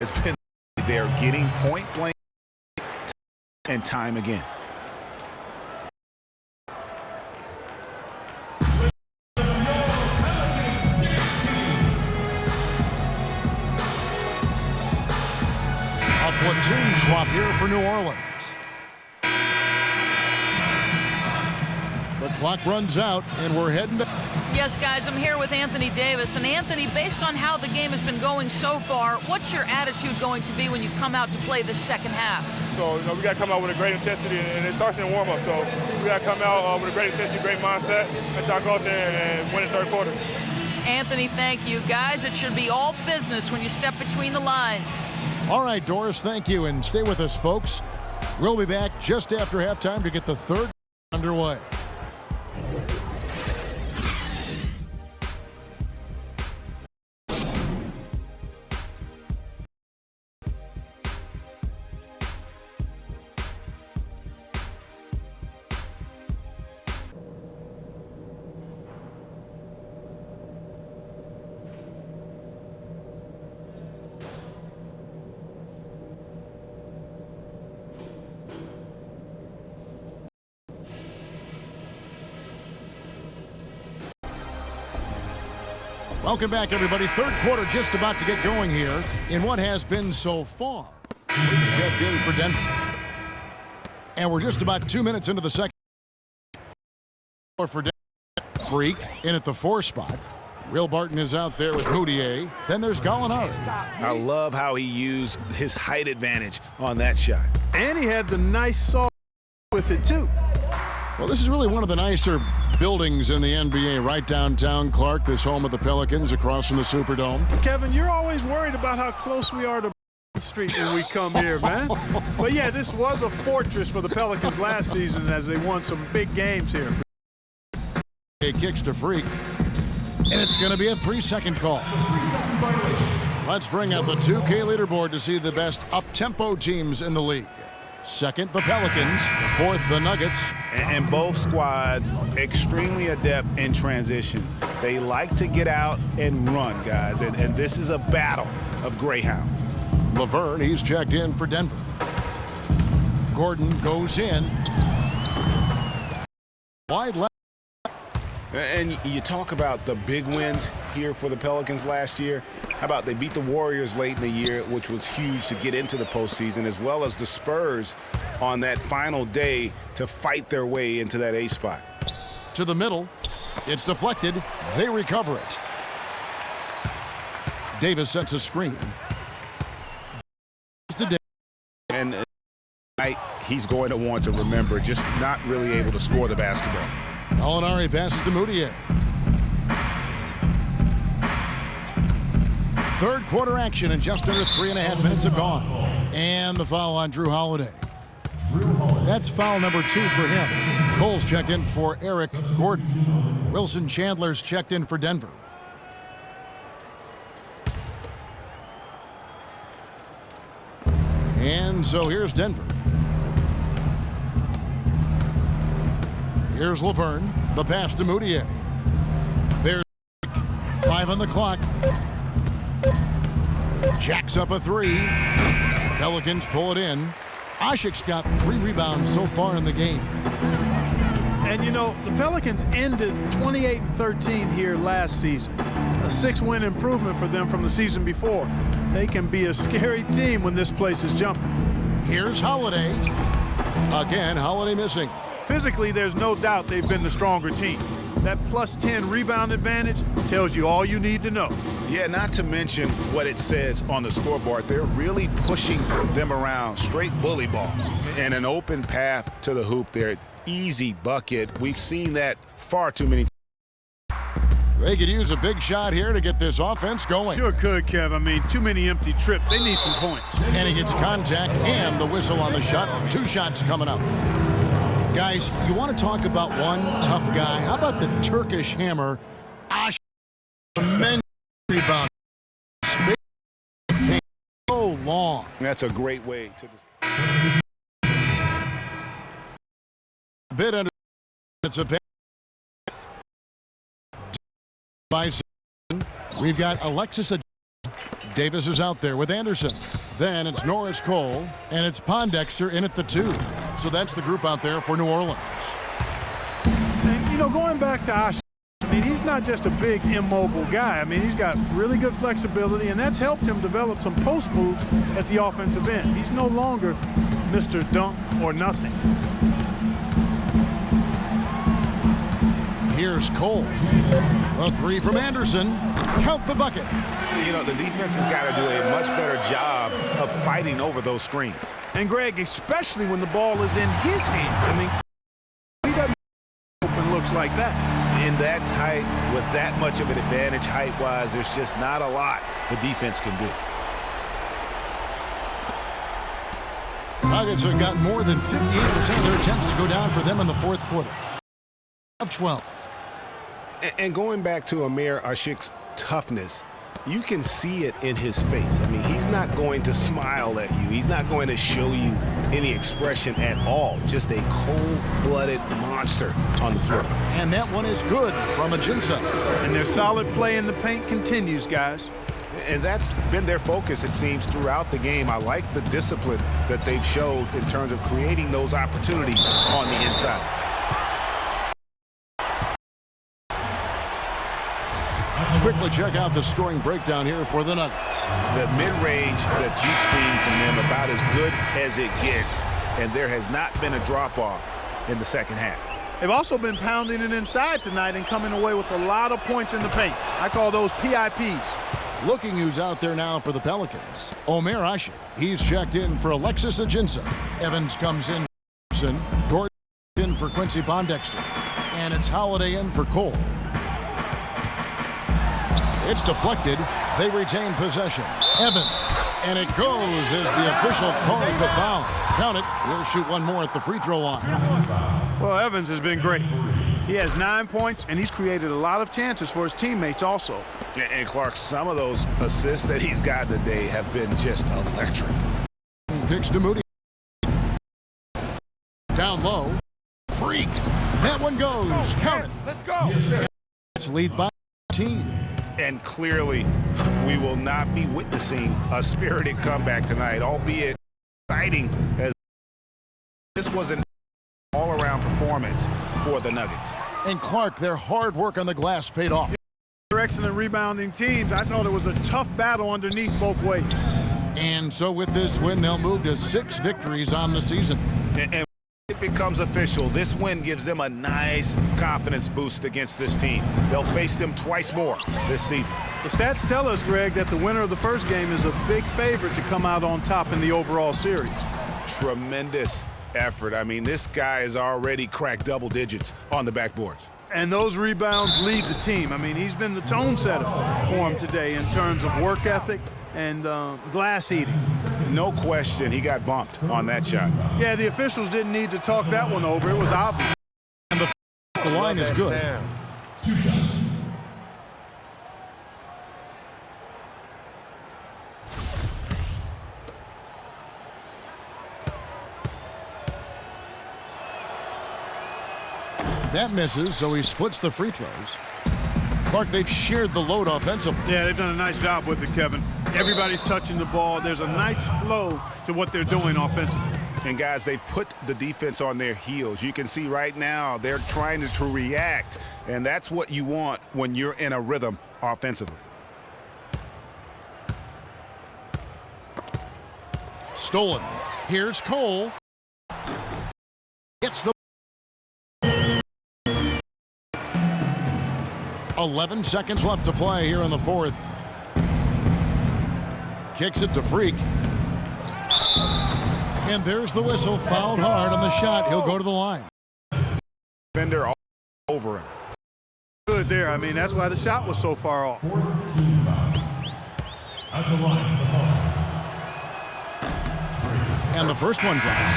has been there getting point blank and time again. A platoon swap here for New Orleans. The clock runs out, and we're heading to... Yes, guys, I'm here with Anthony Davis. And Anthony, based on how the game has been going so far, what's your attitude going to be when you come out to play this second half? So, we got to come out with a great intensity, and it starts in warm-up. So we got to come out with a great intensity, great mindset, and try to go out there and win the third quarter. Anthony, thank you. Guys, it should be all business when you step between the lines. All right, Doris, thank you, and stay with us, folks. We'll be back just after halftime to get the third underway. Welcome back, everybody. Third quarter just about to get going here in what has been so far. We've checked in for Denver. And we're just about 2 minutes into the second. For Denver. Freak in at the 4 spot. Will Barton is out there with Houtier. Then there's Gallinari. I love how he used his height advantage on that shot. And he had the nice saw with it, too. Well, this is really one of the nicer buildings in the NBA, right downtown Clark, this home of the Pelicans across from the Superdome. Kevin, you're always worried about how close we are to Street when we come here, man. But, yeah, this was a fortress for the Pelicans last season as they won some big games here. He kicks to Freak, and it's going to be a 3-second call. Let's bring out the 2K leaderboard to see the best up-tempo teams in the league. Second, the Pelicans. Fourth, the Nuggets. And both squads extremely adept in transition. They like to get out and run, guys. And this is a battle of greyhounds. Laverne, he's checked in for Denver. Gordon goes in. Wide left. And you talk about the big wins here for the Pelicans last year. How about they beat the Warriors late in the year, which was huge to get into the postseason, as well as the Spurs on that final day to fight their way into that A spot. To the middle. It's deflected. They recover it. Davis sets a screen. And tonight, he's going to want to remember just not really able to score the basketball. Gallinari passes to Moutier. Third quarter action and just under 3.5 minutes have gone. And the foul on Drew Holiday. That's foul number 2 for him. Cole's checked in for Eric Gordon. Wilson Chandler's checked in for Denver. And so here's Denver. Here's Laverne. The pass to Moutier. There's 5 on the clock. Jacks up a 3. Pelicans pull it in. Ashik's got 3 rebounds so far in the game. And, you know, the Pelicans ended 28-13 here last season. A 6-win improvement for them from the season before. They can be a scary team when this place is jumping. Here's Holiday. Again, Holiday missing. Physically, there's no doubt they've been the stronger team. That plus 10 rebound advantage tells you all you need to know. Yeah, not to mention what it says on the scoreboard. They're really pushing them around. Straight bully ball. And an open path to the hoop there. Easy bucket. We've seen that far too many times. They could use a big shot here to get this offense going. Sure could, Kev. I mean, too many empty trips. They need some points. And he gets contact and the whistle on the shot. 2 shots coming up. Guys, you want to talk about one tough guy? How about the Turkish hammer? Tremendous rebound. So long. That's a great way to... Bit under. It's a by. We've got Alexis Davis is out there with Anderson. Then it's Norris Cole, and it's Pondexter in at the 2. So that's the group out there for New Orleans. And, you know, going back to Ash, I mean, he's not just a big immobile guy. I mean, he's got really good flexibility, and that's helped him develop some post moves at the offensive end. He's no longer Mr. Dunk or nothing. Here's Cole. A 3 from Anderson. Count the bucket. You know, the defense has got to do a much better job of fighting over those screens. And Greg, especially when the ball is in his hands. I mean, he doesn't open looks like that. In that tight, with that much of an advantage height-wise, there's just not a lot the defense can do. Nuggets have got more than 58% of their attempts to go down for them in the fourth quarter. Of 12. And going back to Amir Ashik's toughness, you can see it in his face. I mean, he's not going to smile at you. He's not going to show you any expression at all. Just a cold-blooded monster on the floor. And that one is good from Ajinça. And their solid play in the paint continues, guys. And that's been their focus, it seems, throughout the game. I like the discipline that they've showed in terms of creating those opportunities on the inside. Let's quickly check out the scoring breakdown here for the Nuggets. The mid-range that you've seen from them about as good as it gets, and there has not been a drop-off in the second half. They've also been pounding it inside tonight and coming away with a lot of points in the paint. I call those PIPs. Looking who's out there now for the Pelicans. Omer Ashik. He's checked in for Alexis Ajinça. Evans comes in for Anderson. Gordon in for Quincy Pondexter. And it's Holiday in for Cole. It's deflected. They retain possession. Evans. And it goes as the official calls the foul. Count it. He'll shoot one more at the free throw line. Well, Evans has been great. He has 9 points, and he's created a lot of chances for his teammates also. And Clark, some of those assists that he's got today have been just electric. Picks to Moody. Down low. Freak. That one goes. Count it. Let's go. It's lead by 18. And clearly, we will not be witnessing a spirited comeback tonight, albeit exciting as this was an all-around performance for the Nuggets. And Clark, their hard work on the glass paid off. They're excellent rebounding teams. I thought it was a tough battle underneath both ways. And so with this win, they'll move to 6 victories on the season. And it becomes official. This win gives them a nice confidence boost against this team. They'll face them twice more this season. The stats tell us, Greg, that the winner of the first game is a big favorite to come out on top in the overall series. Tremendous effort. I mean, this guy has already cracked double digits on the backboards. And those rebounds lead the team. I mean, he's been the tone setter for him today in terms of work ethic and glass eating. No question, he got bumped on that shot. Yeah, the officials didn't need to talk that one over. It was obvious. And the line is good. That misses, so he splits the free throws. Clark, they've shared the load offensively. Yeah, they've done a nice job with it, Kevin. Everybody's touching the ball. There's a nice flow to what they're doing offensively. And guys, they've put the defense on their heels. You can see right now they're trying to react, and that's what you want when you're in a rhythm offensively. Stolen. Here's Cole. It's the 11 seconds left to play here in the fourth. Kicks it to Freak. And there's the whistle. Fouled hard on the shot. He'll go to the line. Defender all over him. Good there. I mean, that's why the shot was so far off. 14 at the line for the Valors. And the first one drops.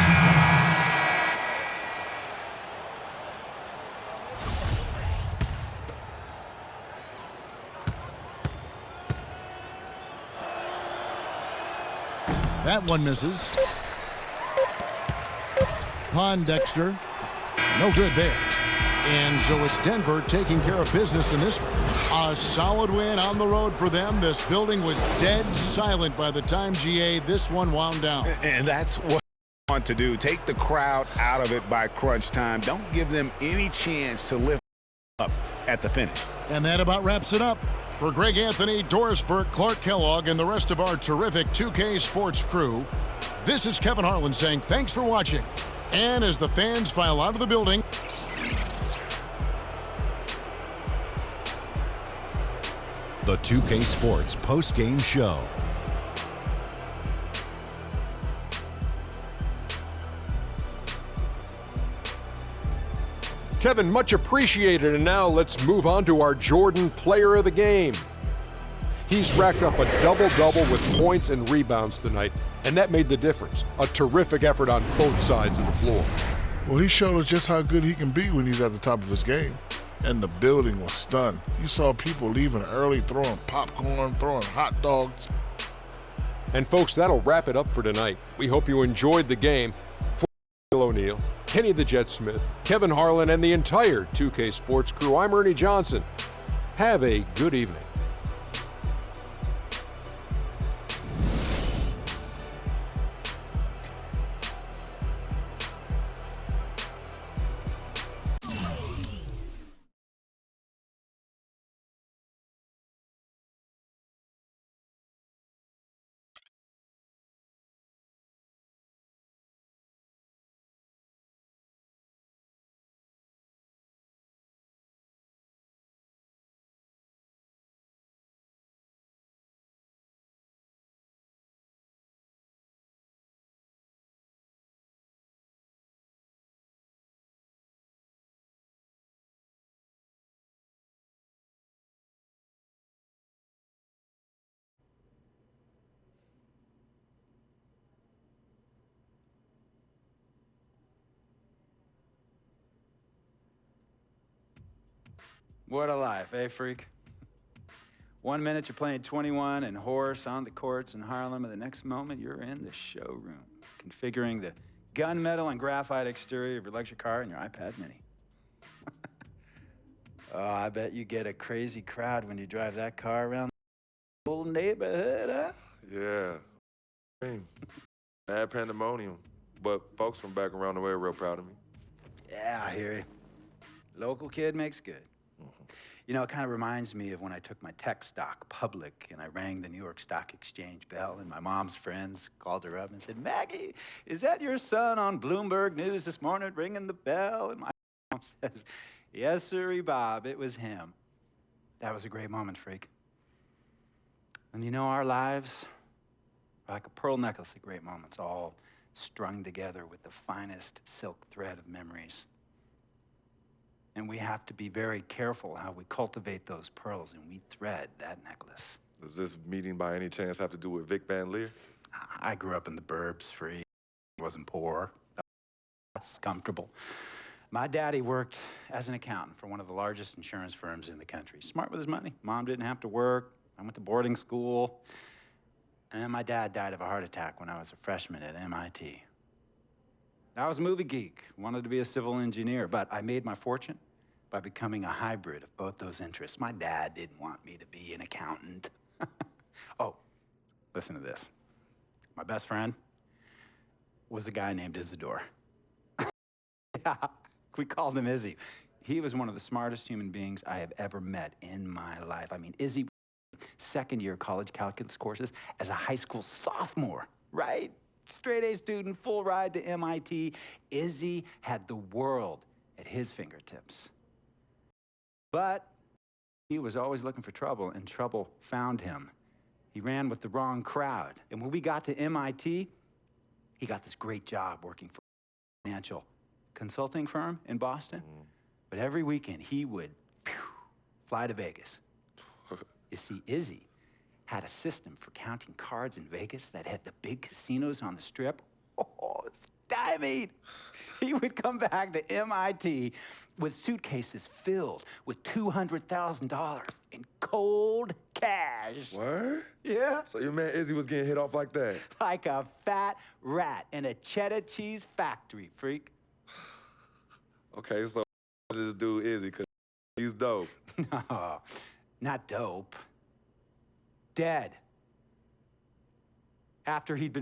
That one misses. Pondexter. No good there. And so it's Denver taking care of business in this one. A solid win on the road for them. This building was dead silent by the time, GA, this one wound down. And that's what I want to do. Take the crowd out of it by crunch time. Don't give them any chance to lift up at the finish. And that about wraps it up. For Greg Anthony, Doris Burke, Clark Kellogg, and the rest of our terrific 2K Sports crew, this is Kevin Harlan saying thanks for watching. And as the fans file out of the building, the 2K Sports post-game show. Kevin, much appreciated, and now let's move on to our Jordan Player of the Game. He's racked up a double-double with points and rebounds tonight, and that made the difference. A terrific effort on both sides of the floor. Well, he showed us just how good he can be when he's at the top of his game. And the building was stunned. You saw people leaving early, throwing popcorn, throwing hot dogs. And folks, that'll wrap it up for tonight. We hope you enjoyed the game. For Bill O'Neill, Kenny the Jet Smith, Kevin Harlan, and the entire 2K Sports crew, I'm Ernie Johnson. Have a good evening. What a life, eh, freak? 1 minute you're playing 21 and horse on the courts in Harlem, and the next moment you're in the showroom, configuring the gunmetal and graphite exterior of your luxury car and your iPad mini. Oh, I bet you get a crazy crowd when you drive that car around the whole neighborhood, huh? Yeah. Mad pandemonium. But folks from back around the way are real proud of me. Yeah, I hear you. Local kid makes good. You know, it kind of reminds me of when I took my tech stock public and I rang the New York Stock Exchange bell, and my mom's friends called her up and said, "Maggie, is that your son on Bloomberg News this morning ringing the bell?" And my mom says, "Yes, sirree, Bob, it was him." That was a great moment, freak. And you know, our lives are like a pearl necklace of great moments, all strung together with the finest silk thread of memories. And we have to be very careful how we cultivate those pearls and we thread that necklace. Does this meeting by any chance have to do with Vic Van Leer? I grew up in the burbs, free, wasn't poor, was comfortable. My daddy worked as an accountant for one of the largest insurance firms in the country. Smart with his money. Mom didn't have to work. I went to boarding school. And my dad died of a heart attack when I was a freshman at MIT. I was a movie geek, wanted to be a civil engineer, but I made my fortune by becoming a hybrid of both those interests. My dad didn't want me to be an accountant. Oh, listen to this. My best friend was a guy named Isidore. Yeah, we called him Izzy. He was one of the smartest human beings I have ever met in my life. I mean, Izzy, second-year college calculus courses as a high school sophomore, right? Straight-A student, full ride to MIT. Izzy had the world at his fingertips. But he was always looking for trouble, and trouble found him. He ran with the wrong crowd. And when we got to MIT, he got this great job working for a financial consulting firm in Boston. But every weekend, he would fly to Vegas. You see, Izzy had a system for counting cards in Vegas that had the big casinos on the Strip. Oh, stymied. He would come back to MIT with suitcases filled with $200,000 in cold cash. What? Yeah. So your man Izzy was getting hit off like that? Like a fat rat in a cheddar cheese factory, freak. Okay, so this dude Izzy, because he's dope. No, not dope. Dead. After he'd been